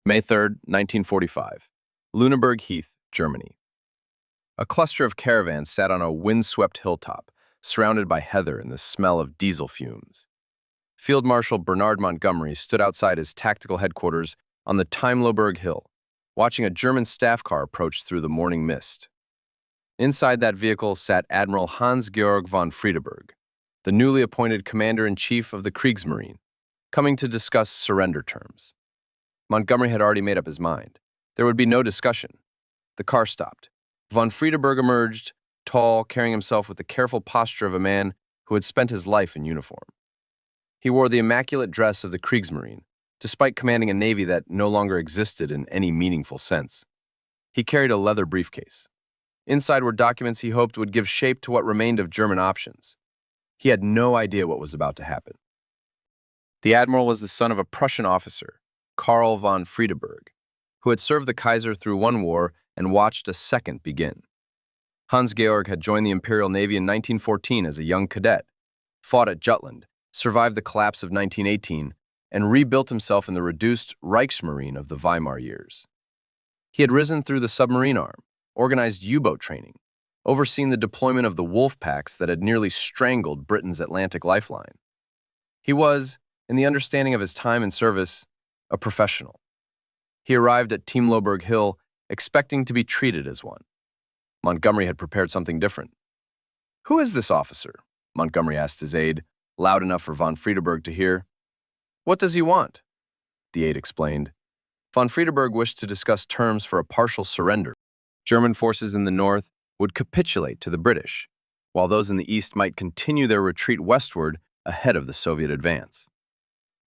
May 3rd, 1945. Lüneburg Heath, Germany. A cluster of caravans sat on a wind-swept hilltop, surrounded by heather and the smell of diesel fumes. Field Marshal Bernard Montgomery stood outside his tactical headquarters on the Lüneburg Hill, watching a German staff car approach through the morning mist. Inside that vehicle sat Admiral Hans-Georg von Friedeburg, the newly appointed commander-in-chief of the Kriegsmarine, coming to discuss surrender terms. Montgomery had already made up his mind. There would be no discussion. The car stopped. Von Friedeburg emerged, tall, carrying himself with the careful posture of a man who had spent his life in uniform. He wore the immaculate dress of the Kriegsmarine, despite commanding a navy that no longer existed in any meaningful sense. He carried a leather briefcase. Inside were documents he hoped would give shape to what remained of German options. He had no idea what was about to happen. The admiral was the son of a Prussian officer, Karl von Friedeburg, who had served the Kaiser through one war and watched a second begin. Hans-Georg had joined the Imperial Navy in 1914 as a young cadet, fought at Jutland, survived the collapse of 1918, and rebuilt himself in the reduced Reichsmarine of the Weimar years. He had risen through the submarine arm, organized U-boat training, overseen the deployment of the wolf packs that had nearly strangled Britain's Atlantic lifeline. He was, in the understanding of his time in service, a professional. He arrived at Lüneburg Hill expecting to be treated as one. Montgomery had prepared something different. "Who is this officer?" Montgomery asked his aide, loud enough for von Friedeburg to hear. "What does he want?" The aide explained. Von Friedeburg wished to discuss terms for a partial surrender. German forces in the north would capitulate to the British, while those in the east might continue their retreat westward ahead of the Soviet advance.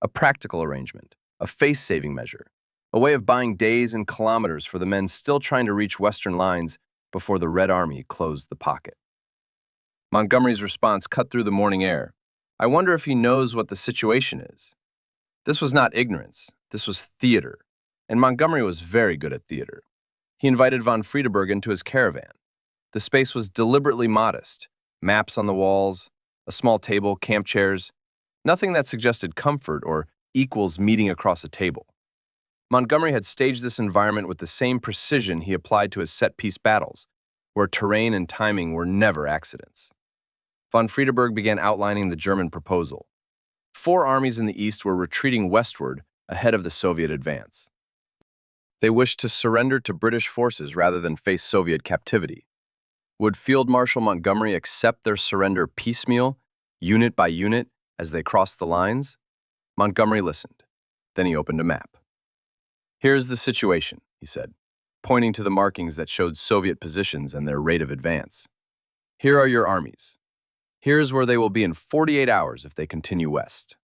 A practical arrangement, a face-saving measure, a way of buying days and kilometers for the men still trying to reach Western lines before the Red Army closed the pocket. Montgomery's response cut through the morning air. "I wonder if he knows what the situation is." This was not ignorance, this was theater, and Montgomery was very good at theater. He invited von Friedeburg into his caravan. The space was deliberately modest, maps on the walls, a small table, camp chairs, nothing that suggested comfort or equals meeting across a table. Montgomery had staged this environment with the same precision he applied to his set-piece battles, where terrain and timing were never accidents. Von Friedeburg began outlining the German proposal. 4 armies in the east were retreating westward ahead of the Soviet advance. They wished to surrender to British forces rather than face Soviet captivity. Would Field Marshal Montgomery accept their surrender piecemeal, unit by unit, as they crossed the lines? Montgomery listened. Then he opened a map. "Here's the situation," he said, pointing to the markings that showed Soviet positions and their rate of advance. "Here are your armies. Here's where they will be in 48 hours if they continue west."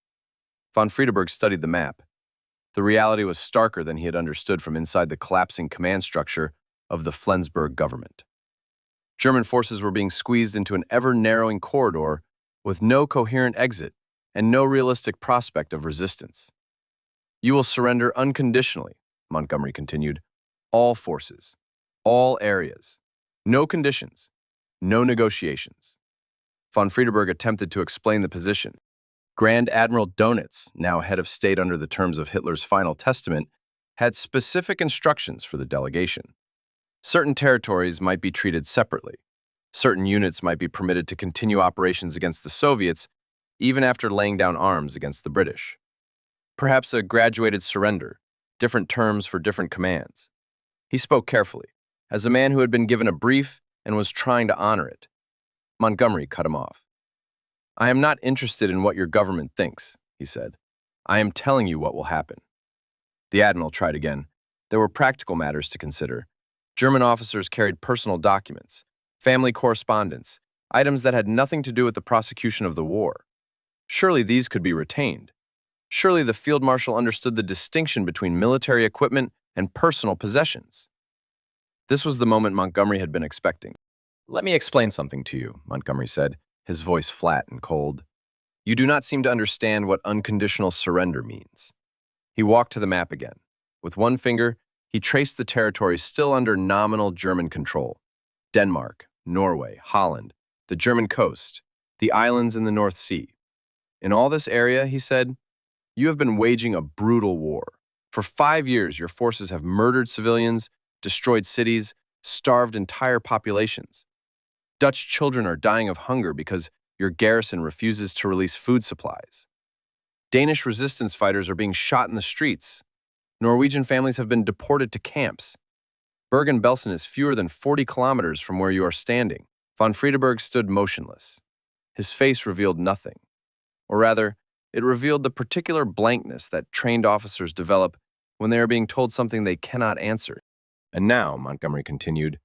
Von Friedeburg studied the map. The reality was starker than he had understood from inside the collapsing command structure of the Flensburg government. German forces were being squeezed into an ever-narrowing corridor with no coherent exit and no realistic prospect of resistance. "You will surrender unconditionally," Montgomery continued. "All forces, all areas, no conditions, no negotiations." Von Friedeburg attempted to explain the position. Grand Admiral Dönitz, now head of state under the terms of Hitler's final testament, had specific instructions for the delegation. Certain territories might be treated separately. Certain units might be permitted to continue operations against the Soviets, even after laying down arms against the British. Perhaps a graduated surrender, different terms for different commands. He spoke carefully, as a man who had been given a brief and was trying to honor it. Montgomery cut him off. "I am not interested in what your government thinks," he said. "I am telling you what will happen." The admiral tried again. There were practical matters to consider. German officers carried personal documents, family correspondence, items that had nothing to do with the prosecution of the war. Surely these could be retained. Surely the field marshal understood the distinction between military equipment and personal possessions. This was the moment Montgomery had been expecting. "Let me explain something to you," Montgomery said, his voice flat and cold. "You do not seem to understand what unconditional surrender means." He walked to the map again. With one finger, he traced the territories still under nominal German control. Denmark, Norway, Holland, the German coast, the islands in the North Sea. "In all this area," he said, "you have been waging a brutal war. For 5 years, your forces have murdered civilians, destroyed cities, starved entire populations. Dutch children are dying of hunger because your garrison refuses to release food supplies. Danish resistance fighters are being shot in the streets. Norwegian families have been deported to camps. Bergen-Belsen is fewer than 40 kilometers from where you are standing. Von Friedeburg stood motionless. His face revealed nothing. Or rather, it revealed the particular blankness that trained officers develop when they are being told something they cannot answer. And now, Montgomery continued,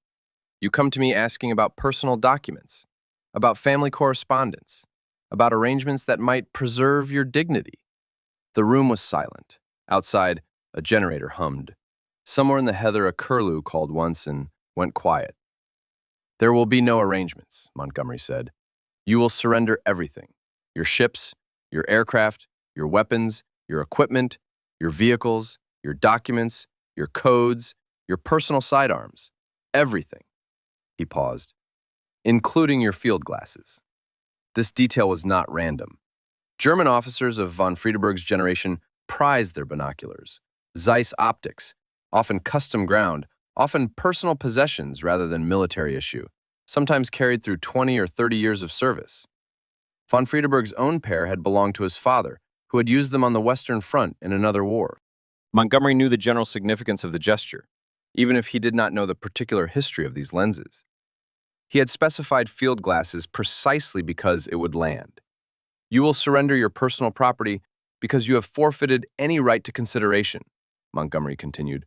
you come to me asking about personal documents, about family correspondence, about arrangements that might preserve your dignity. The room was silent. Outside, a generator hummed. Somewhere in the heather, a curlew called once and went quiet. There will be no arrangements, Montgomery said. You will surrender everything. Your ships, your aircraft, your weapons, your equipment, your vehicles, your documents, your codes, your personal sidearms. Everything. He paused. Including your field glasses. This detail was not random. German officers of von Friedeburg's generation prized their binoculars, Zeiss optics, often custom ground, often personal possessions rather than military issue, sometimes carried through 20 or 30 years of service. Von Friedeburg's own pair had belonged to his father, who had used them on the Western Front in another war. Montgomery knew the general significance of the gesture, even if he did not know the particular history of these lenses. He had specified field glasses precisely because it would land. You will surrender your personal property because you have forfeited any right to consideration, Montgomery continued.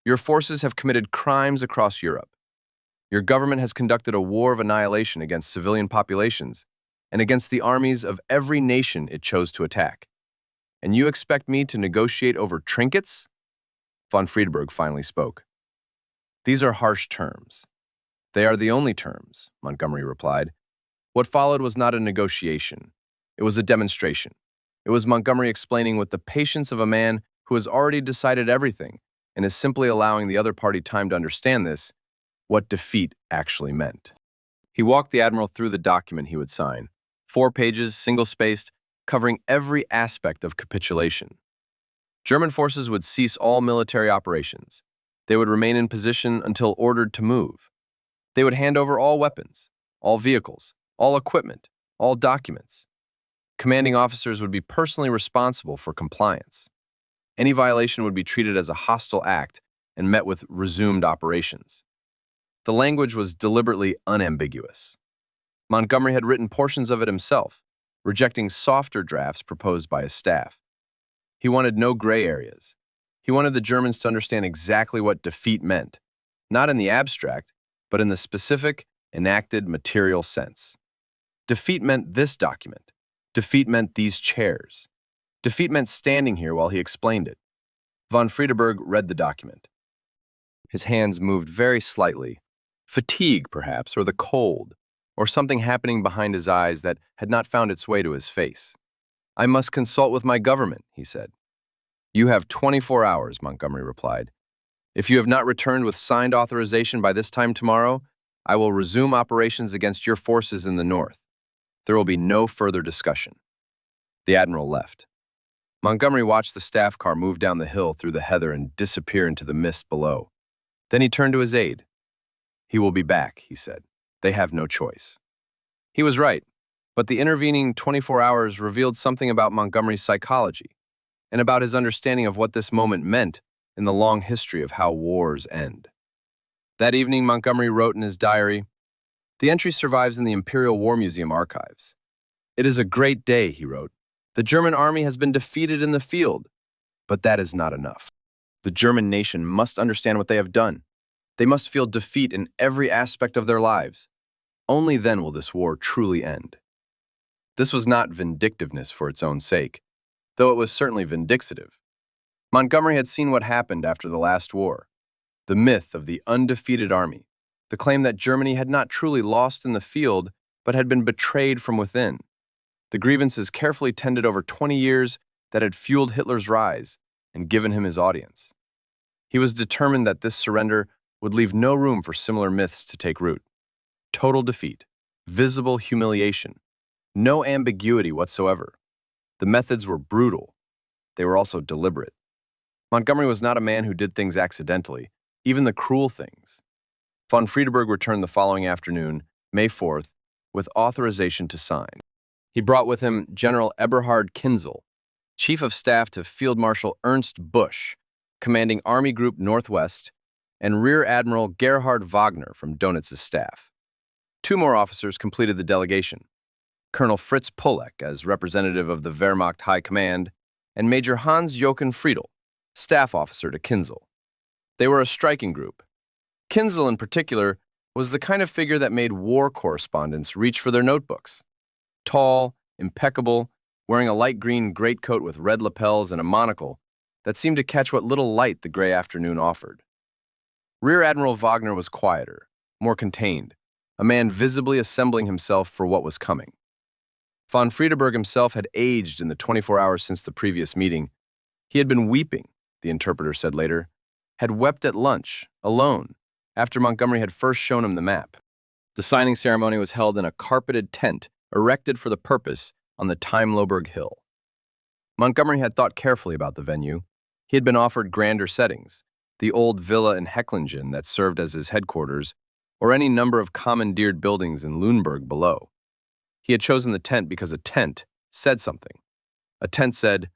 Your forces have committed crimes across Europe. Your government has conducted a war of annihilation against civilian populations and against the armies of every nation it chose to attack. And you expect me to negotiate over trinkets? Von Friedeburg finally spoke. These are harsh terms. They are the only terms, Montgomery replied. What followed was not a negotiation. It was a demonstration. It was Montgomery explaining with the patience of a man who has already decided everything and is simply allowing the other party time to understand this, what defeat actually meant. He walked the Admiral through the document he would sign, 4 pages, single-spaced, covering every aspect of capitulation. German forces would cease all military operations. They would remain in position until ordered to move. They would hand over all weapons, all vehicles, all equipment, all documents. Commanding officers would be personally responsible for compliance. Any violation would be treated as a hostile act and met with resumed operations. The language was deliberately unambiguous. Montgomery had written portions of it himself, rejecting softer drafts proposed by his staff. He wanted no gray areas. He wanted the Germans to understand exactly what defeat meant, not in the abstract, but in the specific, enacted material sense. Defeat meant this document. Defeat meant these chairs. Defeat meant standing here while he explained it. Von Friedeburg read the document. His hands moved very slightly. Fatigue, perhaps, or the cold, or something happening behind his eyes that had not found its way to his face. I must consult with my government, he said. You have 24 hours, Montgomery replied. If you have not returned with signed authorization by this time tomorrow, I will resume operations against your forces in the north. There will be no further discussion. The Admiral left. Montgomery watched the staff car move down the hill through the heather and disappear into the mist below. Then he turned to his aide. He will be back, he said. They have no choice. He was right, but the intervening 24 hours revealed something about Montgomery's psychology and about his understanding of what this moment meant in the long history of how wars end. That evening, Montgomery wrote in his diary, the entry survives in the Imperial War Museum archives. It is a great day, he wrote. The German army has been defeated in the field, but that is not enough. The German nation must understand what they have done. They must feel defeat in every aspect of their lives. Only then will this war truly end. This was not vindictiveness for its own sake, though it was certainly vindictive. Montgomery had seen what happened after the last war, the myth of the undefeated army, the claim that Germany had not truly lost in the field, but had been betrayed from within, the grievances carefully tended over 20 years that had fueled Hitler's rise and given him his audience. He was determined that this surrender would leave no room for similar myths to take root. Total defeat, visible humiliation, no ambiguity whatsoever. The methods were brutal. They were also deliberate. Montgomery was not a man who did things accidentally, even the cruel things. Von Friedeburg returned the following afternoon, May 4th, with authorization to sign. He brought with him General Eberhard Kinzel, Chief of Staff to Field Marshal Ernst Busch, commanding Army Group Northwest, and Rear Admiral Gerhard Wagner from Donitz's staff. Two more officers completed the delegation: Colonel Fritz Pulleck as representative of the Wehrmacht High Command, and Major Hans-Joachim Friedel, staff officer to Kinzel. They were a striking group. Kinzel, in particular, was the kind of figure that made war correspondents reach for their notebooks. Tall, impeccable, wearing a light green greatcoat with red lapels and a monocle that seemed to catch what little light the gray afternoon offered. Rear Admiral Wagner was quieter, more contained, a man visibly assembling himself for what was coming. Von Friedeburg himself had aged in the 24 hours since the previous meeting. He had been weeping, the interpreter said later, had wept at lunch, alone, after Montgomery had first shown him the map. The signing ceremony was held in a carpeted tent erected for the purpose on the Lüneburg Hill. Montgomery had thought carefully about the venue. He had been offered grander settings, the old villa in Hecklingen that served as his headquarters, or any number of commandeered buildings in Lüneburg below. He had chosen the tent because a tent said something. A tent said,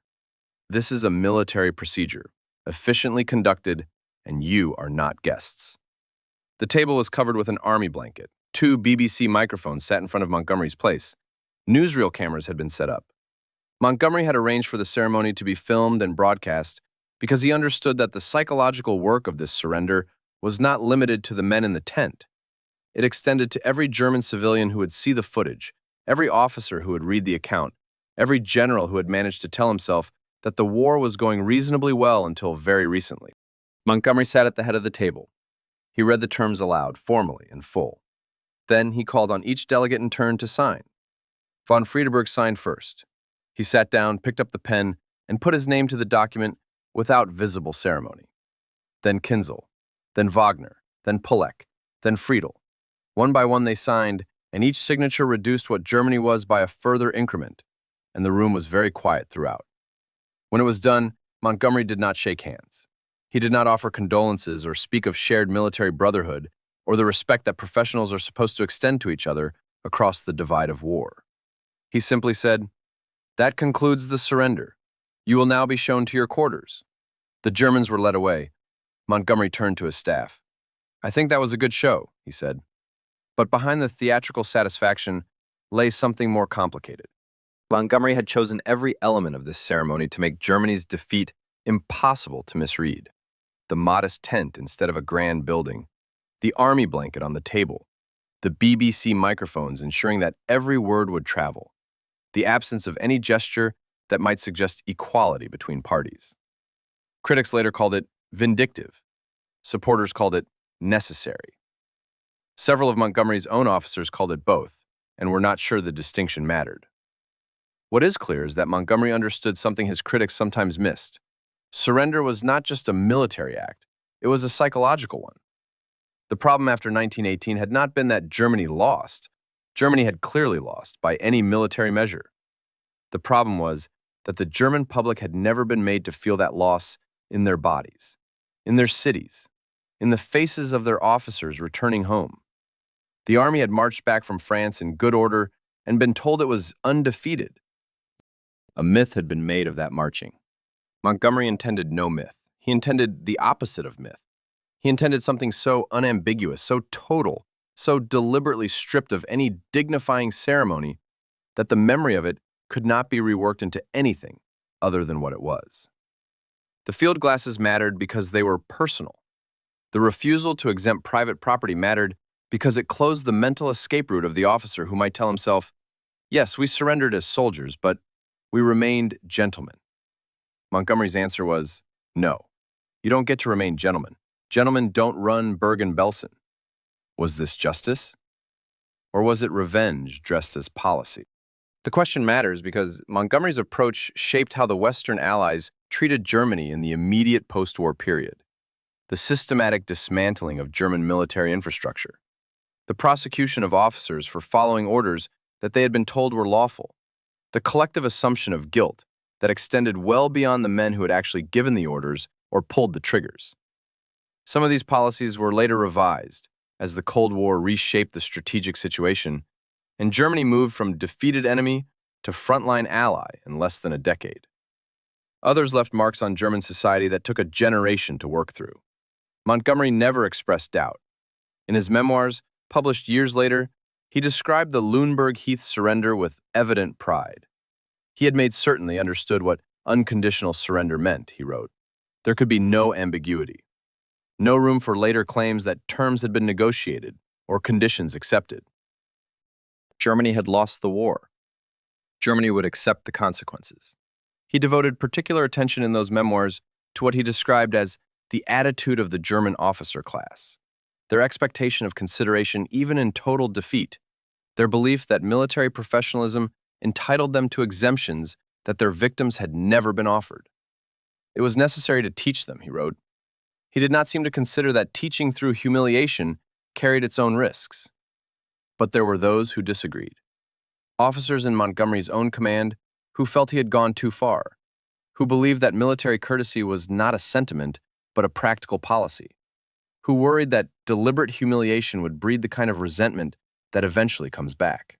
"This is a military procedure, efficiently conducted, and you are not guests." The table was covered with an army blanket. Two BBC microphones sat in front of Montgomery's place. Newsreel cameras had been set up. Montgomery had arranged for the ceremony to be filmed and broadcast because he understood that the psychological work of this surrender was not limited to the men in the tent. It extended to every German civilian who would see the footage, every officer who would read the account, every general who had managed to tell himself that the war was going reasonably well until very recently. Montgomery sat at the head of the table. He read the terms aloud, formally and full. Then he called on each delegate in turn to sign. Von Friedeburg signed first. He sat down, picked up the pen, and put his name to the document without visible ceremony. Then Kinzel, then Wagner, then Pulleck, then Friedel. One by one they signed, and each signature reduced what Germany was by a further increment, and the room was very quiet throughout. When it was done, Montgomery did not shake hands. He did not offer condolences or speak of shared military brotherhood or the respect that professionals are supposed to extend to each other across the divide of war. He simply said, "That concludes the surrender. You will now be shown to your quarters." The Germans were led away. Montgomery turned to his staff. "I think that was a good show," he said. But behind the theatrical satisfaction lay something more complicated. Montgomery had chosen every element of this ceremony to make Germany's defeat impossible to misread. The modest tent instead of a grand building, the army blanket on the table, the BBC microphones ensuring that every word would travel, the absence of any gesture that might suggest equality between parties. Critics later called it vindictive. Supporters called it necessary. Several of Montgomery's own officers called it both, and were not sure the distinction mattered. What is clear is that Montgomery understood something his critics sometimes missed. Surrender was not just a military act, it was a psychological one. The problem after 1918 had not been that Germany lost. Germany had clearly lost by any military measure. The problem was that the German public had never been made to feel that loss in their bodies, in their cities, in the faces of their officers returning home. The army had marched back from France in good order and been told it was undefeated. A myth had been made of that marching. Montgomery intended no myth. He intended the opposite of myth. He intended something so unambiguous, so total, so deliberately stripped of any dignifying ceremony that the memory of it could not be reworked into anything other than what it was. The field glasses mattered because they were personal. The refusal to exempt private property mattered because it closed the mental escape route of the officer who might tell himself, "Yes, we surrendered as soldiers, but we remained gentlemen." Montgomery's answer was, "No, you don't get to remain gentlemen. Gentlemen don't run Bergen-Belsen." Was this justice? Or was it revenge dressed as policy? The question matters because Montgomery's approach shaped how the Western Allies treated Germany in the immediate post-war period. The systematic dismantling of German military infrastructure. The prosecution of officers for following orders that they had been told were lawful. The collective assumption of guilt that extended well beyond the men who had actually given the orders or pulled the triggers. Some of these policies were later revised as the Cold War reshaped the strategic situation, and Germany moved from defeated enemy to frontline ally in less than a decade. Others left marks on German society that took a generation to work through. Montgomery never expressed doubt. In his memoirs, published years later, he described the Lüneburg Heath surrender with evident pride. He had made certain they understood what unconditional surrender meant, he wrote. There could be no ambiguity. No room for later claims that terms had been negotiated or conditions accepted. Germany had lost the war. Germany would accept the consequences. He devoted particular attention in those memoirs to what he described as the attitude of the German officer class, their expectation of consideration even in total defeat, their belief that military professionalism entitled them to exemptions that their victims had never been offered. It was necessary to teach them, he wrote. He did not seem to consider that teaching through humiliation carried its own risks. But there were those who disagreed. Officers in Montgomery's own command who felt he had gone too far, who believed that military courtesy was not a sentiment but a practical policy, who worried that deliberate humiliation would breed the kind of resentment that eventually comes back.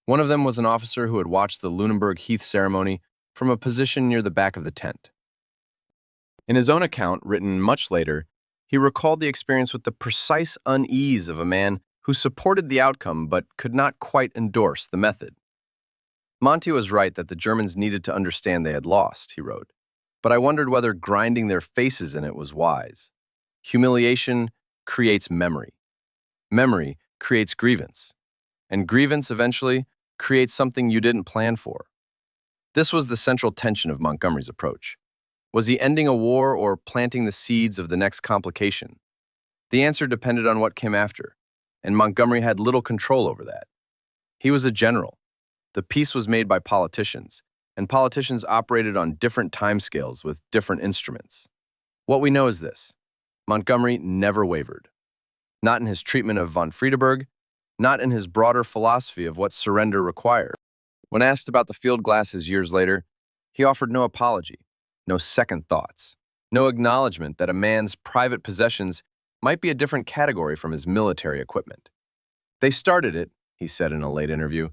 One of them was an officer who had watched the Lüneburg Heath ceremony from a position near the back of the tent. In his own account, written much later, he recalled the experience with the precise unease of a man who supported the outcome but could not quite endorse the method. Monty was right that the Germans needed to understand they had lost, he wrote, but I wondered whether grinding their faces in it was wise. Humiliation creates memory. Memory creates grievance. And grievance eventually creates something you didn't plan for. This was the central tension of Montgomery's approach. Was he ending a war or planting the seeds of the next complication? The answer depended on what came after, and Montgomery had little control over that. He was a general. The peace was made by politicians, and politicians operated on different timescales with different instruments. What we know is this: Montgomery never wavered. Not in his treatment of von Friedeburg, not in his broader philosophy of what surrender required. When asked about the field glasses years later, he offered no apology, no second thoughts, no acknowledgement that a man's private possessions might be a different category from his military equipment. They started it, he said in a late interview.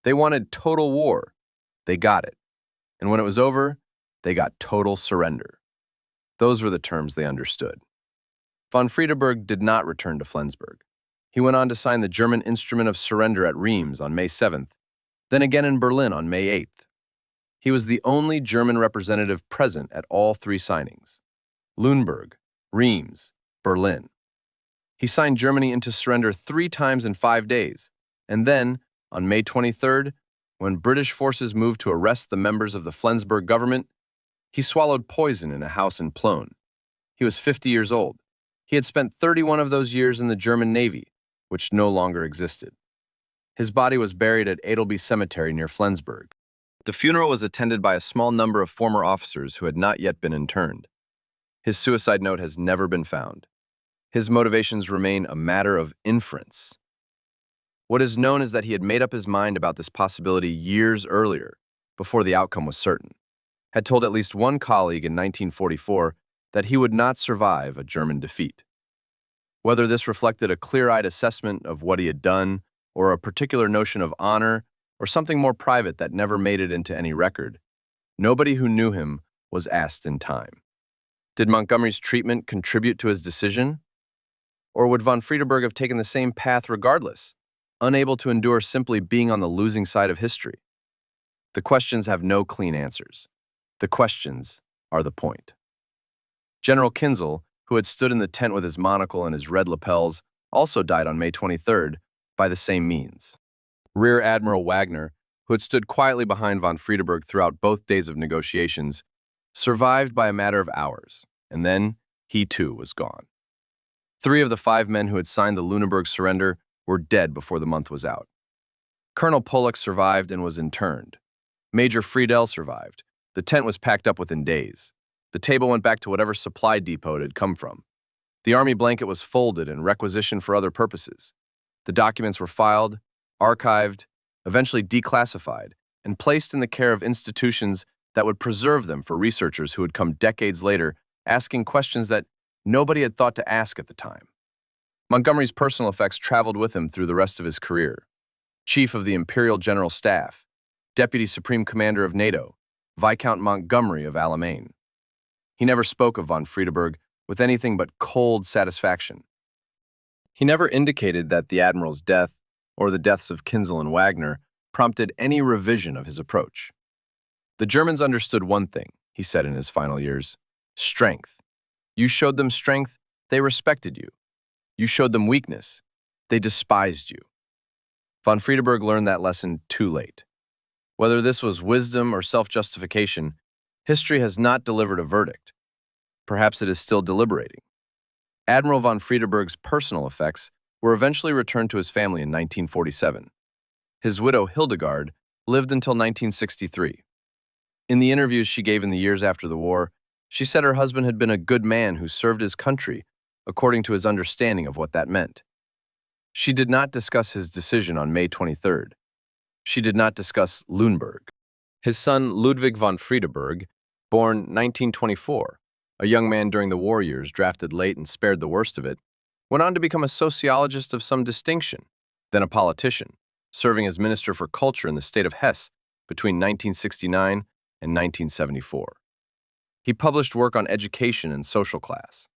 They wanted total war. They got it. And when it was over, they got total surrender. Those were the terms they understood. Von Friedeburg did not return to Flensburg. He went on to sign the German Instrument of Surrender at Reims on May 7th, then again in Berlin on May 8th. He was the only German representative present at all three signings: Lüneburg, Reims, Berlin. He signed Germany into surrender 3 times in 5 days, and then, on May 23rd, when British forces moved to arrest the members of the Flensburg government, he swallowed poison in a house in Plön. He was 50 years old. He had spent 31 of those years in the German Navy, which no longer existed. His body was buried at Adelby Cemetery near Flensburg. The funeral was attended by a small number of former officers who had not yet been interned. His suicide note has never been found. His motivations remain a matter of inference. What is known is that he had made up his mind about this possibility years earlier, before the outcome was certain, had told at least one colleague in 1944 that he would not survive a German defeat. Whether this reflected a clear-eyed assessment of what he had done, or a particular notion of honor, or something more private that never made it into any record, nobody who knew him was asked in time. Did Montgomery's treatment contribute to his decision? Or would von Friedeburg have taken the same path regardless, unable to endure simply being on the losing side of history? The questions have no clean answers. The questions are the point. General Kinzel, who had stood in the tent with his monocle and his red lapels, also died on May 23rd by the same means. Rear Admiral Wagner, who had stood quietly behind von Friedeburg throughout both days of negotiations, survived by a matter of hours, and then he too was gone. 3 of the 5 men who had signed the Lüneburg surrender were dead before the month was out. Colonel Pollock survived and was interned. Major Friedel survived. The tent was packed up within days. The table went back to whatever supply depot it had come from. The army blanket was folded and requisitioned for other purposes. The documents were filed, archived, eventually declassified, and placed in the care of institutions that would preserve them for researchers who would come decades later asking questions that nobody had thought to ask at the time. Montgomery's personal effects traveled with him through the rest of his career. Chief of the Imperial General Staff, Deputy Supreme Commander of NATO, Viscount Montgomery of Alamein. He never spoke of von Friedeburg with anything but cold satisfaction. He never indicated that the Admiral's death, or the deaths of Kinzel and Wagner, prompted any revision of his approach. The Germans understood one thing, he said in his final years: strength. You showed them strength, they respected you. You showed them weakness, they despised you. Von Friedeburg learned that lesson too late. Whether this was wisdom or self-justification, history has not delivered a verdict. Perhaps it is still deliberating. Admiral von Friedeburg's personal effects were eventually returned to his family in 1947. His widow, Hildegard, lived until 1963. In the interviews she gave in the years after the war, she said her husband had been a good man who served his country according to his understanding of what that meant. She did not discuss his decision on May 23rd. She did not discuss Lüneburg. His son, Ludwig von Friedeburg, born 1924, a young man during the war years, drafted late and spared the worst of it, went on to become a sociologist of some distinction, then a politician, serving as Minister for Culture in the state of Hesse between 1969 and 1974. He published work on education and social class.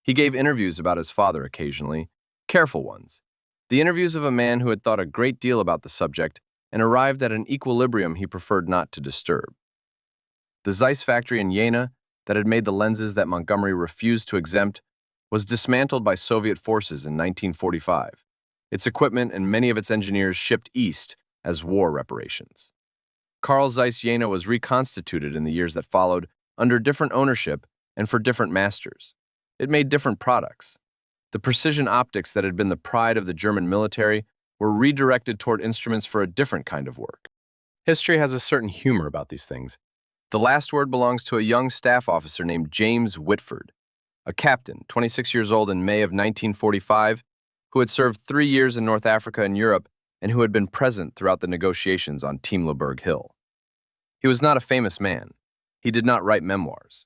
He gave interviews about his father occasionally, careful ones, the interviews of a man who had thought a great deal about the subject and arrived at an equilibrium he preferred not to disturb. The Zeiss factory in Jena that had made the lenses that Montgomery refused to exempt was dismantled by Soviet forces in 1945, its equipment and many of its engineers shipped east as war reparations. Carl Zeiss Jena was reconstituted in the years that followed under different ownership and for different masters. It made different products. The precision optics that had been the pride of the German military were redirected toward instruments for a different kind of work. History has a certain humor about these things. The last word belongs to a young staff officer named James Whitford, a captain, 26 years old in May of 1945, who had served 3 years in North Africa and Europe and who had been present throughout the negotiations on Lüneburg Hill. He was not a famous man. He did not write memoirs.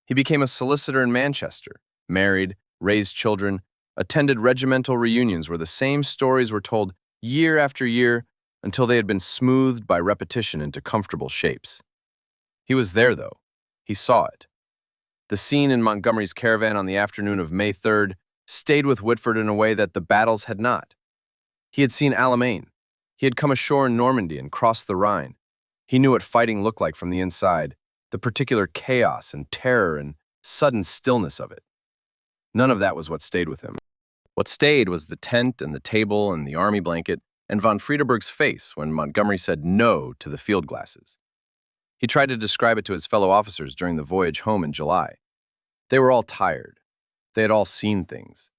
He became a solicitor in Manchester, married, raised children, attended regimental reunions where the same stories were told year after year until they had been smoothed by repetition into comfortable shapes. He was there, though. He saw it. The scene in Montgomery's caravan on the afternoon of May 3rd stayed with Whitford in a way that the battles had not. He had seen Alamein. He had come ashore in Normandy and crossed the Rhine. He knew what fighting looked like from the inside, the particular chaos and terror and sudden stillness of it. None of that was what stayed with him. What stayed was the tent and the table and the army blanket and von Friedeburg's face when Montgomery said no to the field glasses. He tried to describe it to his fellow officers during the voyage home in July. They were all tired. They had all seen things.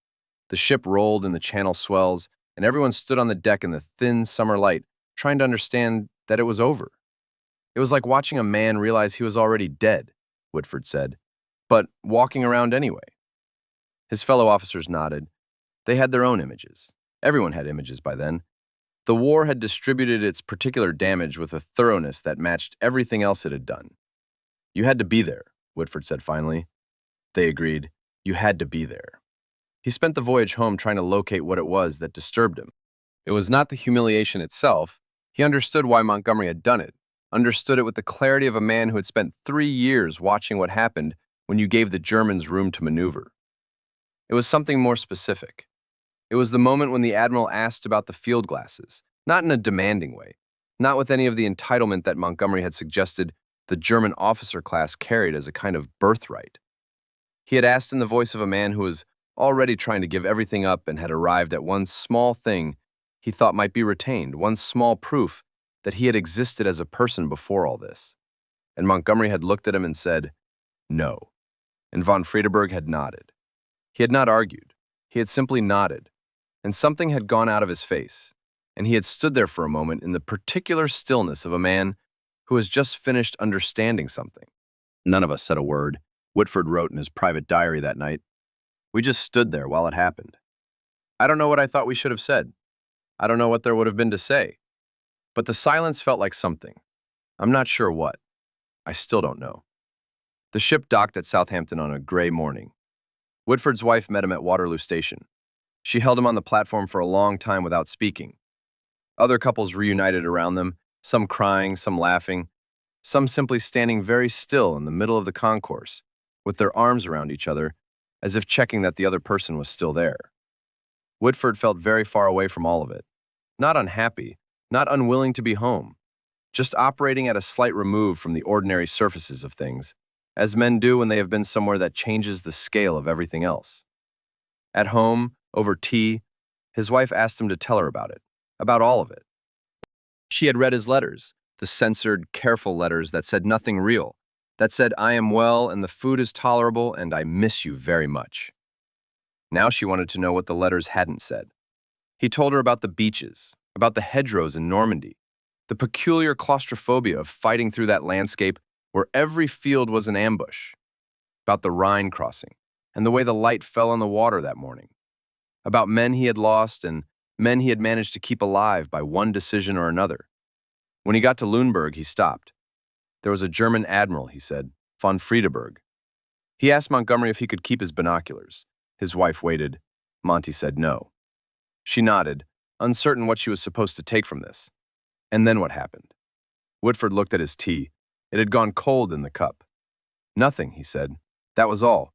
The ship rolled in the channel swells, and everyone stood on the deck in the thin summer light, trying to understand that it was over. It was like watching a man realize he was already dead, Whitford said, but walking around anyway. His fellow officers nodded. They had their own images. Everyone had images by then. The war had distributed its particular damage with a thoroughness that matched everything else it had done. You had to be there, Whitford said finally. They agreed. You had to be there. He spent the voyage home trying to locate what it was that disturbed him. It was not the humiliation itself. He understood why Montgomery had done it, understood it with the clarity of a man who had spent 3 years watching what happened when you gave the Germans room to maneuver. It was something more specific. It was the moment when the Admiral asked about the field glasses, not in a demanding way, not with any of the entitlement that Montgomery had suggested the German officer class carried as a kind of birthright. He had asked in the voice of a man who was already trying to give everything up and had arrived at one small thing he thought might be retained, one small proof that he had existed as a person before all this. And Montgomery had looked at him and said, no. And von Friedeburg had nodded. He had not argued. He had simply nodded. And something had gone out of his face, and he had stood there for a moment in the particular stillness of a man who has just finished understanding something. None of us said a word, Whitford wrote in his private diary that night. We just stood there while it happened. I don't know what I thought we should have said. I don't know what there would have been to say. But the silence felt like something. I'm not sure what. I still don't know. The ship docked at Southampton on a gray morning. Whitford's wife met him at Waterloo Station. She held him on the platform for a long time without speaking. Other couples reunited around them, some crying, some laughing, some simply standing very still in the middle of the concourse, with their arms around each other, as if checking that the other person was still there. Whitford felt very far away from all of it. Not unhappy, not unwilling to be home, just operating at a slight remove from the ordinary surfaces of things, as men do when they have been somewhere that changes the scale of everything else. At home, over tea, his wife asked him to tell her about it, about all of it. She had read his letters, the censored, careful letters that said nothing real, that said, "I am well and the food is tolerable and I miss you very much." Now she wanted to know what the letters hadn't said. He told her about the beaches, about the hedgerows in Normandy, the peculiar claustrophobia of fighting through that landscape where every field was an ambush, about the Rhine crossing and the way the light fell on the water that morning, about men he had lost and men he had managed to keep alive by one decision or another. When he got to Lüneburg, he stopped. There was a German admiral, he said, von Friedeburg. He asked Montgomery if he could keep his binoculars. His wife waited. Monty said no. She nodded, uncertain what she was supposed to take from this. And then what happened? Whitford looked at his tea. It had gone cold in the cup. Nothing, he said. That was all.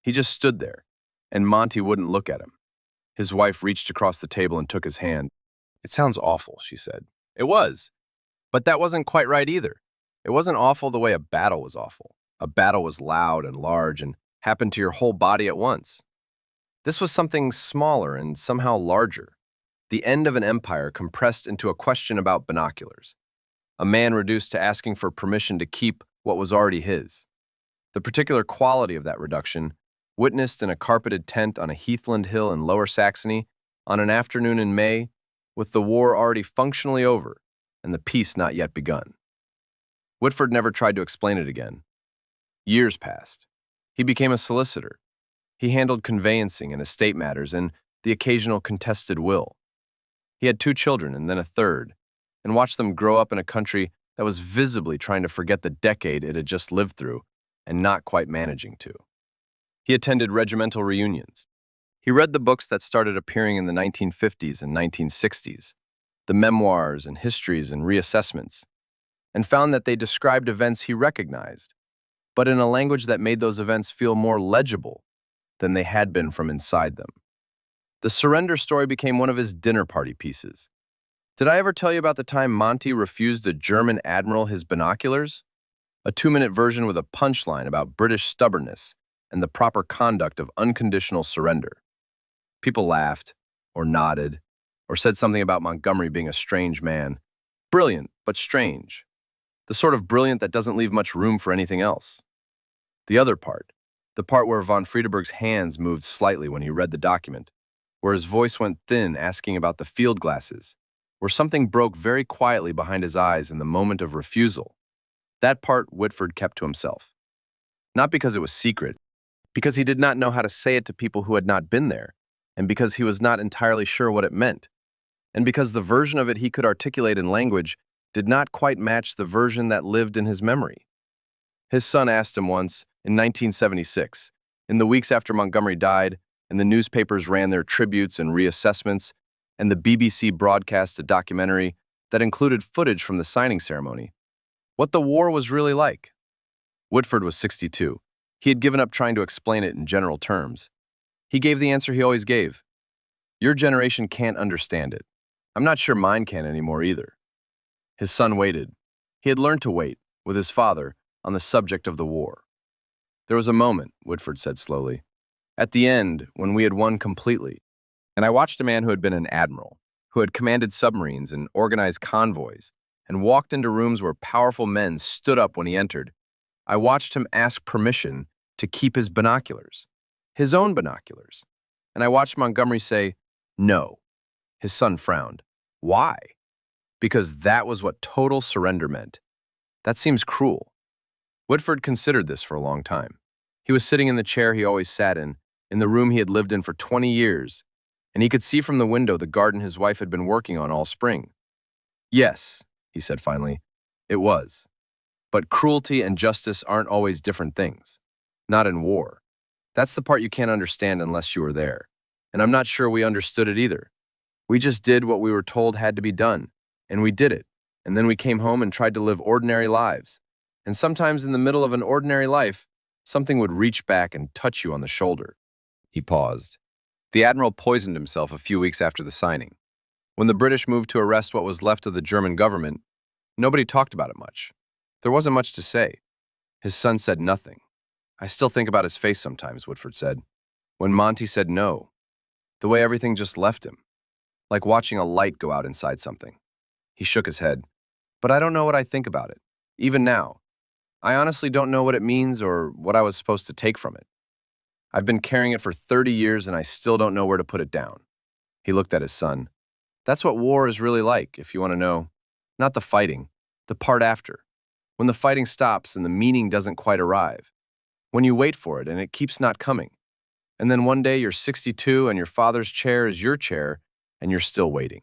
He just stood there, and Monty wouldn't look at him. His wife reached across the table and took his hand. "It sounds awful," she said. It was. But that wasn't quite right either. It wasn't awful the way a battle was awful. A battle was loud and large and happened to your whole body at once. This was something smaller and somehow larger. The end of an empire compressed into a question about binoculars. A man reduced to asking for permission to keep what was already his. The particular quality of that reduction, witnessed in a carpeted tent on a heathland hill in Lower Saxony on an afternoon in May, with the war already functionally over and the peace not yet begun. Whitford never tried to explain it again. Years passed. He became a solicitor. He handled conveyancing and estate matters and the occasional contested will. He had 2 children and then a third, and watched them grow up in a country that was visibly trying to forget the decade it had just lived through and not quite managing to. He attended regimental reunions. He read the books that started appearing in the 1950s and 1960s, the memoirs and histories and reassessments, and found that they described events he recognized, but in a language that made those events feel more legible than they had been from inside them. The surrender story became one of his dinner party pieces. Did I ever tell you about the time Monty refused a German admiral his binoculars? A 2-minute version with a punchline about British stubbornness and the proper conduct of unconditional surrender. People laughed, or nodded, or said something about Montgomery being a strange man. Brilliant, but strange. The sort of brilliant that doesn't leave much room for anything else. The other part, the part where von Friedeburg's hands moved slightly when he read the document, where his voice went thin asking about the field glasses, where something broke very quietly behind his eyes in the moment of refusal. That part Whitford kept to himself. Not because it was secret, because he did not know how to say it to people who had not been there, and because he was not entirely sure what it meant, and because the version of it he could articulate in language did not quite match the version that lived in his memory. His son asked him once, in 1976, in the weeks after Montgomery died, and the newspapers ran their tributes and reassessments, and the BBC broadcast a documentary that included footage from the signing ceremony, what the war was really like. Whitford was 62. He had given up trying to explain it in general terms. He gave the answer he always gave. Your generation can't understand it. I'm not sure mine can anymore either. His son waited. He had learned to wait, with his father, on the subject of the war. There was a moment, Whitford said slowly, at the end when we had won completely, and I watched a man who had been an admiral, who had commanded submarines and organized convoys, and walked into rooms where powerful men stood up when he entered. I watched him ask permission to keep his binoculars, his own binoculars, and I watched Montgomery say, no. His son frowned. Why? Because that was what total surrender meant. That seems cruel. Whitford considered this for a long time. He was sitting in the chair he always sat in the room he had lived in for 20 years, and he could see from the window the garden his wife had been working on all spring. Yes, he said finally, it was. But cruelty and justice aren't always different things. Not in war. That's the part you can't understand unless you were there. And I'm not sure we understood it either. We just did what we were told had to be done, and we did it. And then we came home and tried to live ordinary lives. And sometimes in the middle of an ordinary life, something would reach back and touch you on the shoulder. He paused. The admiral poisoned himself a few weeks after the signing. When the British moved to arrest what was left of the German government, nobody talked about it much. There wasn't much to say. His son said nothing. I still think about his face sometimes, Whitford said. When Monty said no, the way everything just left him. Like watching a light go out inside something. He shook his head. But I don't know what I think about it, even now. I honestly don't know what it means or what I was supposed to take from it. I've been carrying it for 30 years and I still don't know where to put it down. He looked at his son. That's what war is really like, if you want to know. Not the fighting, the part after. When the fighting stops and the meaning doesn't quite arrive. When you wait for it and it keeps not coming. And then one day you're 62 and your father's chair is your chair and you're still waiting.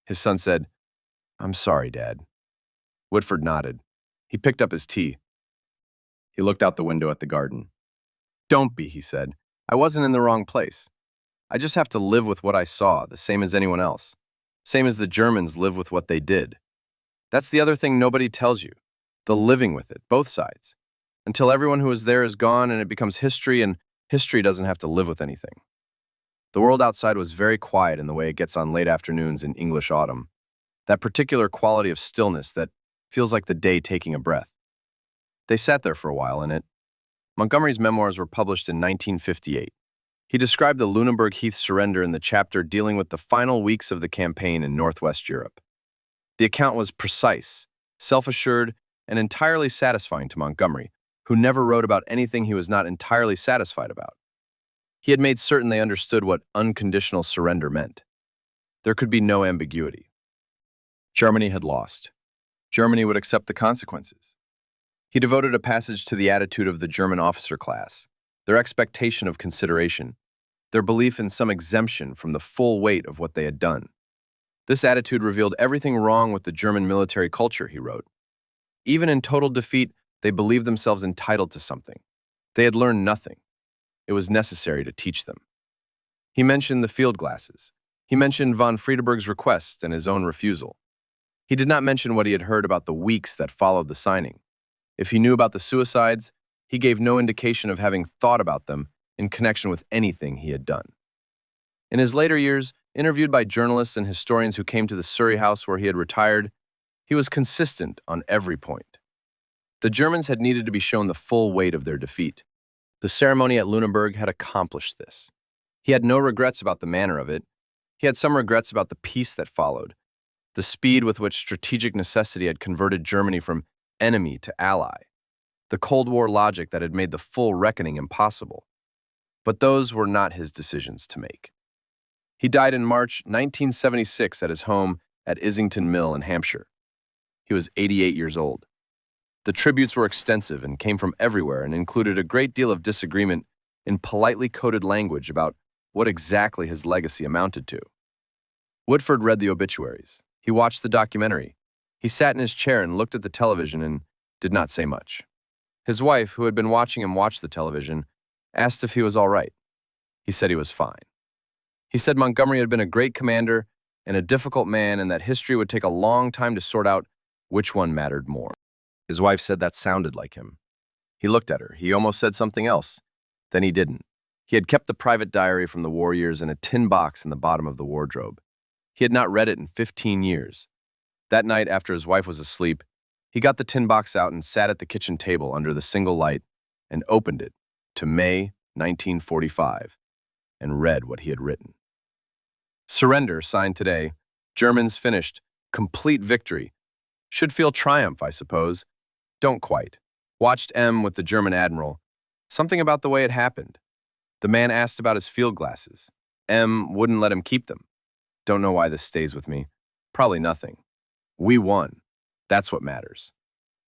His son said, I'm sorry, Dad. Whitford nodded. He picked up his tea. He looked out the window at the garden. Don't be, he said. I wasn't in the wrong place. I just have to live with what I saw, the same as anyone else. Same as the Germans live with what they did. That's the other thing nobody tells you. The living with it, both sides. Until everyone who was there is gone and it becomes history, and history doesn't have to live with anything. The world outside was very quiet in the way it gets on late afternoons in English autumn. That particular quality of stillness that feels like the day taking a breath. They sat there for a while in it. Montgomery's memoirs were published in 1958. He described the Lüneburg Heath surrender in the chapter dealing with the final weeks of the campaign in Northwest Europe. The account was precise, self-assured, and entirely satisfying to Montgomery, who never wrote about anything he was not entirely satisfied about. He had made certain they understood what unconditional surrender meant. There could be no ambiguity. Germany had lost. Germany would accept the consequences. He devoted a passage to the attitude of the German officer class, their expectation of consideration, their belief in some exemption from the full weight of what they had done. This attitude revealed everything wrong with the German military culture, he wrote. Even in total defeat, they believed themselves entitled to something. They had learned nothing. It was necessary to teach them. He mentioned the field glasses. He mentioned von Friedeburg's request and his own refusal. He did not mention what he had heard about the weeks that followed the signing. If he knew about the suicides, he gave no indication of having thought about them in connection with anything he had done. In his later years, interviewed by journalists and historians who came to the Surrey house where he had retired, he was consistent on every point. The Germans had needed to be shown the full weight of their defeat. The ceremony at Lüneburg had accomplished this. He had no regrets about the manner of it. He had some regrets about the peace that followed, the speed with which strategic necessity had converted Germany from enemy to ally, the Cold War logic that had made the full reckoning impossible. But those were not his decisions to make. He died in March 1976 at his home at Islington Mill in Hampshire. He was 88 years old. The tributes were extensive and came from everywhere and included a great deal of disagreement in politely coded language about what exactly his legacy amounted to. Whitford read the obituaries. He watched the documentary. He sat in his chair and looked at the television and did not say much. His wife, who had been watching him watch the television, asked if he was all right. He said he was fine. He said Montgomery had been a great commander and a difficult man and that history would take a long time to sort out which one mattered more. His wife said that sounded like him. He looked at her. He almost said something else. Then he didn't. He had kept the private diary from the war years in a tin box in the bottom of the wardrobe. He had not read it in 15 years. That night, after his wife was asleep, he got the tin box out and sat at the kitchen table under the single light and opened it to May 1945 and read what he had written. Surrender, signed today. Germans finished. Complete victory. Should feel triumph, I suppose. Don't quite. Watched M with the German admiral. Something about the way it happened. The man asked about his field glasses. M wouldn't let him keep them. Don't know why this stays with me. Probably nothing. We won. That's what matters.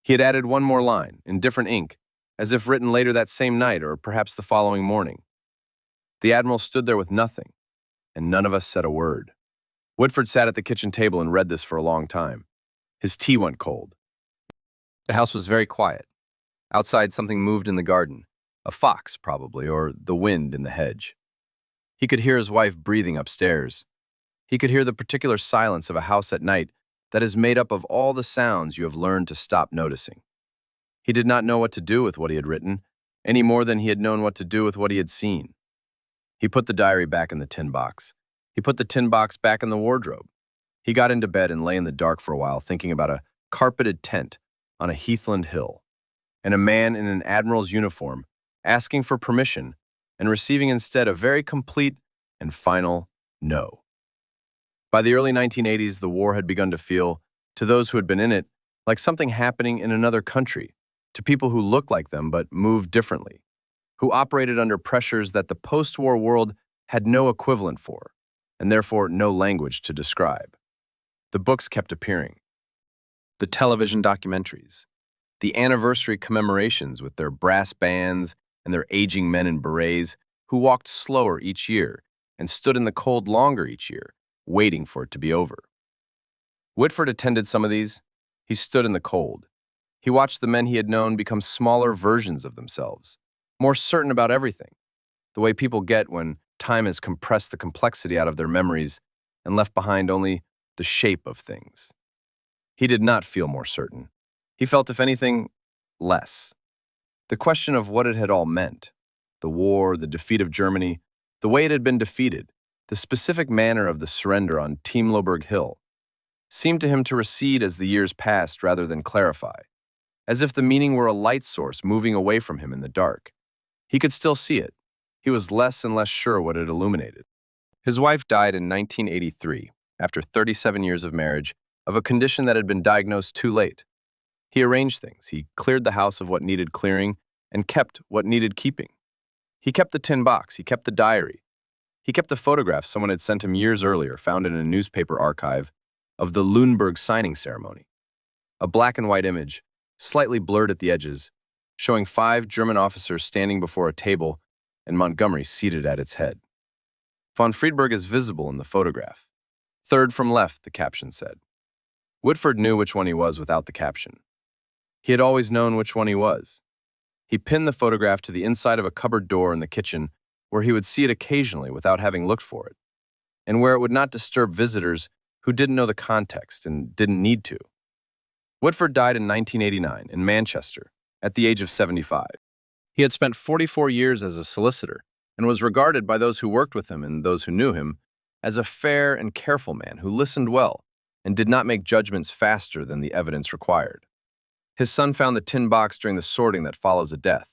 He had added one more line, in different ink, as if written later that same night or perhaps the following morning. The admiral stood there with nothing, and none of us said a word. Whitford sat at the kitchen table and read this for a long time. His tea went cold. The house was very quiet. Outside, something moved in the garden. A fox, probably, or the wind in the hedge. He could hear his wife breathing upstairs. He could hear the particular silence of a house at night that is made up of all the sounds you have learned to stop noticing. He did not know what to do with what he had written, any more than he had known what to do with what he had seen. He put the diary back in the tin box. He put the tin box back in the wardrobe. He got into bed and lay in the dark for a while, thinking about a carpeted tent on a heathland hill, and a man in an admiral's uniform asking for permission and receiving instead a very complete and final no. By the early 1980s, the war had begun to feel, to those who had been in it, like something happening in another country, to people who looked like them but moved differently, who operated under pressures that the post-war world had no equivalent for, and therefore no language to describe. The books kept appearing. The television documentaries, the anniversary commemorations with their brass bands and their aging men in berets who walked slower each year and stood in the cold longer each year, waiting for it to be over. Whitford attended some of these. He stood in the cold. He watched the men he had known become smaller versions of themselves, more certain about everything, the way people get when time has compressed the complexity out of their memories and left behind only the shape of things. He did not feel more certain. He felt, if anything, less. The question of what it had all meant, the war, the defeat of Germany, the way it had been defeated, the specific manner of the surrender on Lüneburg Hill, seemed to him to recede as the years passed rather than clarify, as if the meaning were a light source moving away from him in the dark. He could still see it. He was less and less sure what it illuminated. His wife died in 1983, after 37 years of marriage, of a condition that had been diagnosed too late. He arranged things. He cleared the house of what needed clearing and kept what needed keeping. He kept the tin box. He kept the diary. He kept a photograph someone had sent him years earlier, found in a newspaper archive, of the Lüneburg signing ceremony. A black and white image, slightly blurred at the edges, showing 5 German officers standing before a table and Montgomery seated at its head. Von Friedeburg is visible in the photograph. Third from left, the caption said. Whitford knew which one he was without the caption. He had always known which one he was. He pinned the photograph to the inside of a cupboard door in the kitchen where he would see it occasionally without having looked for it, and where it would not disturb visitors who didn't know the context and didn't need to. Whitford died in 1989 in Manchester at the age of 75. He had spent 44 years as a solicitor and was regarded by those who worked with him and those who knew him as a fair and careful man who listened well and did not make judgments faster than the evidence required. His son found the tin box during the sorting that follows a death.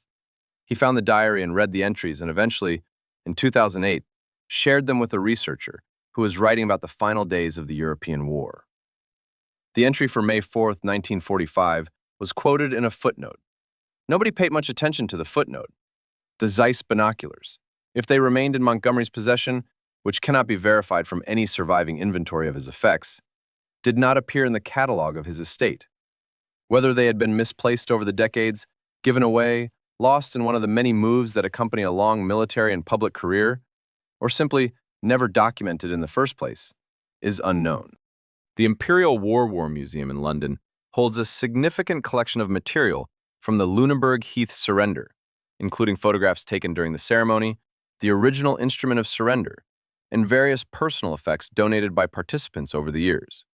He found the diary and read the entries and eventually, in 2008, shared them with a researcher who was writing about the final days of the European War. The entry for May 4, 1945, was quoted in a footnote. Nobody paid much attention to the footnote. The Zeiss binoculars, if they remained in Montgomery's possession, which cannot be verified from any surviving inventory of his effects, did not appear in the catalog of his estate. Whether they had been misplaced over the decades, given away, lost in one of the many moves that accompany a long military and public career, or simply never documented in the first place, is unknown. The Imperial War Museum in London holds a significant collection of material from the Lüneburg Heath surrender, including photographs taken during the ceremony, the original instrument of surrender, and various personal effects donated by participants over the years.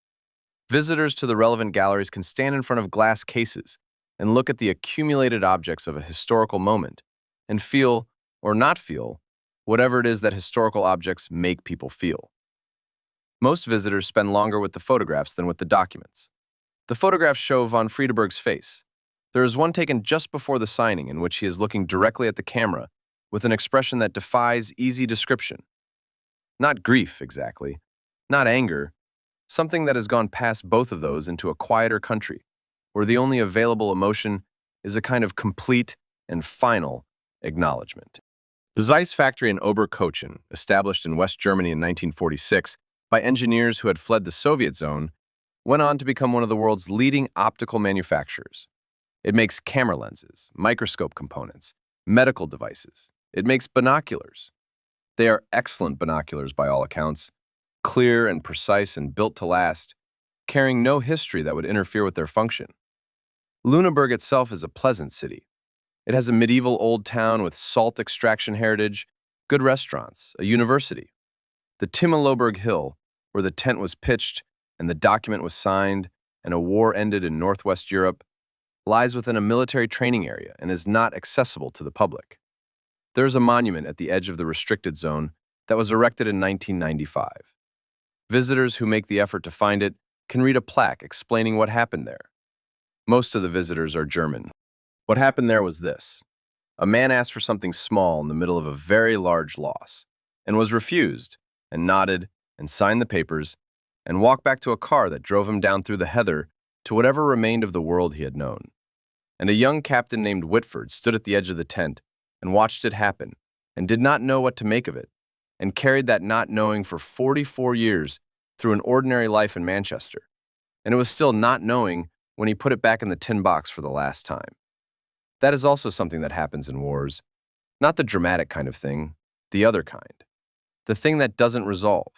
Visitors to the relevant galleries can stand in front of glass cases and look at the accumulated objects of a historical moment and feel, or not feel, whatever it is that historical objects make people feel. Most visitors spend longer with the photographs than with the documents. The photographs show von Friedeburg's face. There is one taken just before the signing in which he is looking directly at the camera with an expression that defies easy description. Not grief, exactly. Not anger. Something that has gone past both of those into a quieter country, where the only available emotion is a kind of complete and final acknowledgement. The Zeiss factory in Oberkochen, established in West Germany in 1946 by engineers who had fled the Soviet zone, went on to become one of the world's leading optical manufacturers. It makes camera lenses, microscope components, medical devices. It makes binoculars. They are excellent binoculars by all accounts, clear and precise and built to last, carrying no history that would interfere with their function. Lüneburg itself is a pleasant city. It has a medieval old town with salt extraction heritage, good restaurants, a university. The Timmeloberg Hill, where the tent was pitched and the document was signed and a war ended in northwest Europe, lies within a military training area and is not accessible to the public. There is a monument at the edge of the restricted zone that was erected in 1995. Visitors who make the effort to find it can read a plaque explaining what happened there. Most of the visitors are German. What happened there was this. A man asked for something small in the middle of a very large loss and was refused, and nodded and signed the papers and walked back to a car that drove him down through the heather to whatever remained of the world he had known. And a young captain named Whitford stood at the edge of the tent and watched it happen and did not know what to make of it, and carried that not knowing for 44 years through an ordinary life in Manchester. And it was still not knowing when he put it back in the tin box for the last time. That is also something that happens in wars. Not the dramatic kind of thing, the other kind. The thing that doesn't resolve.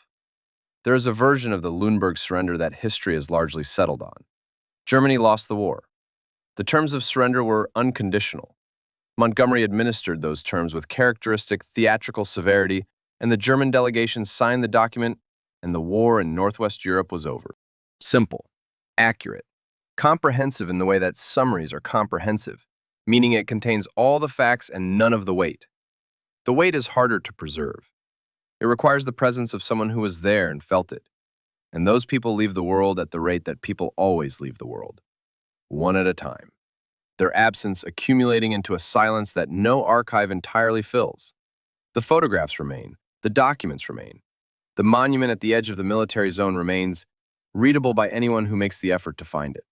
There is a version of the Lüneburg surrender that history has largely settled on. Germany lost the war. The terms of surrender were unconditional. Montgomery administered those terms with characteristic theatrical severity, and the German delegation signed the document, and the war in Northwest Europe was over. Simple, accurate, comprehensive in the way that summaries are comprehensive, meaning it contains all the facts and none of the weight. The weight is harder to preserve. It requires the presence of someone who was there and felt it. And those people leave the world at the rate that people always leave the world, one at a time. Their absence accumulating into a silence that no archive entirely fills. The photographs remain, the documents remain. The monument at the edge of the military zone remains, readable by anyone who makes the effort to find it.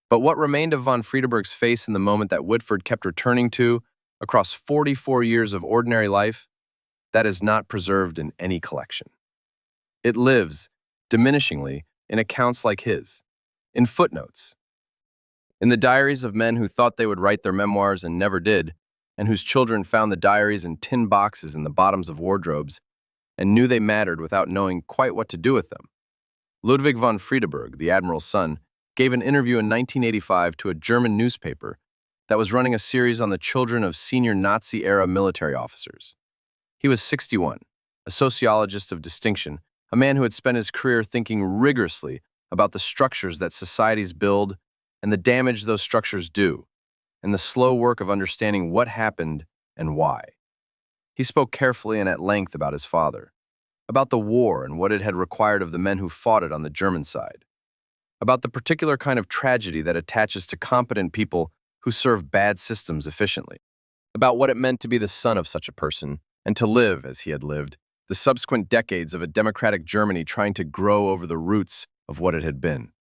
But what remained of von Friedeburg's face in the moment that Whitford kept returning to, across 44 years of ordinary life, that is not preserved in any collection. It lives, diminishingly, in accounts like his, in footnotes, in the diaries of men who thought they would write their memoirs and never did, and whose children found the diaries in tin boxes in the bottoms of wardrobes and knew they mattered without knowing quite what to do with them. Ludwig von Friedeburg, the admiral's son, gave an interview in 1985 to a German newspaper that was running a series on the children of senior Nazi-era military officers. He was 61, a sociologist of distinction, a man who had spent his career thinking rigorously about the structures that societies build and the damage those structures do, and the slow work of understanding what happened and why. He spoke carefully and at length about his father, about the war and what it had required of the men who fought it on the German side, about the particular kind of tragedy that attaches to competent people who serve bad systems efficiently, about what it meant to be the son of such a person and to live, as he had lived, the subsequent decades of a democratic Germany trying to grow over the roots of what it had been.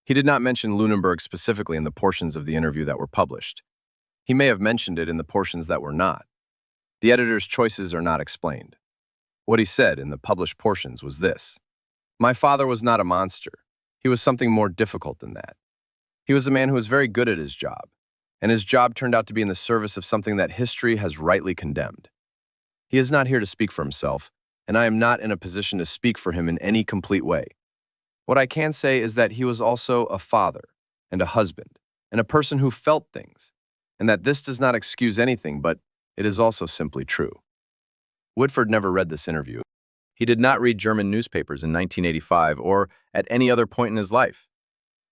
He did not mention Lüneburg specifically in the portions of the interview that were published. He may have mentioned it in the portions that were not. The editor's choices are not explained. What he said in the published portions was this: "My father was not a monster. He was something more difficult than that. He was a man who was very good at his job, and his job turned out to be in the service of something that history has rightly condemned. He is not here to speak for himself, and I am not in a position to speak for him in any complete way. What I can say is that he was also a father and a husband and a person who felt things, and that this does not excuse anything, but it is also simply true." Whitford never read this interview. He did not read German newspapers in 1985 or at any other point in his life.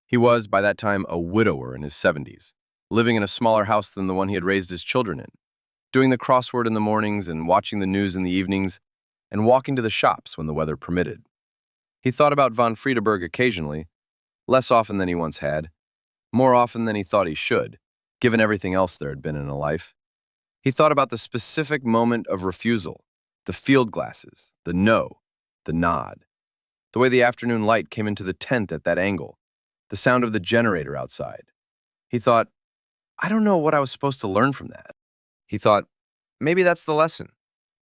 He was, by that time, a widower in his 70s, living in a smaller house than the one he had raised his children in, doing the crossword in the mornings and watching the news in the evenings, and walking to the shops when the weather permitted. He thought about von Friedeburg occasionally, less often than he once had, more often than he thought he should, given everything else there had been in a life. He thought about the specific moment of refusal, the field glasses, the no, the nod, the way the afternoon light came into the tent at that angle, the sound of the generator outside. He thought, I don't know what I was supposed to learn from that. He thought, maybe that's the lesson,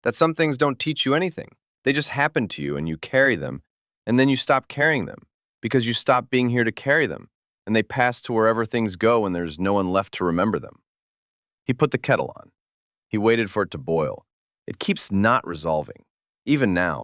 that some things don't teach you anything. They just happen to you and you carry them, and then you stop carrying them because you stop being here to carry them, and they pass to wherever things go and there's no one left to remember them. He put the kettle on. He waited for it to boil. It keeps not resolving, even now.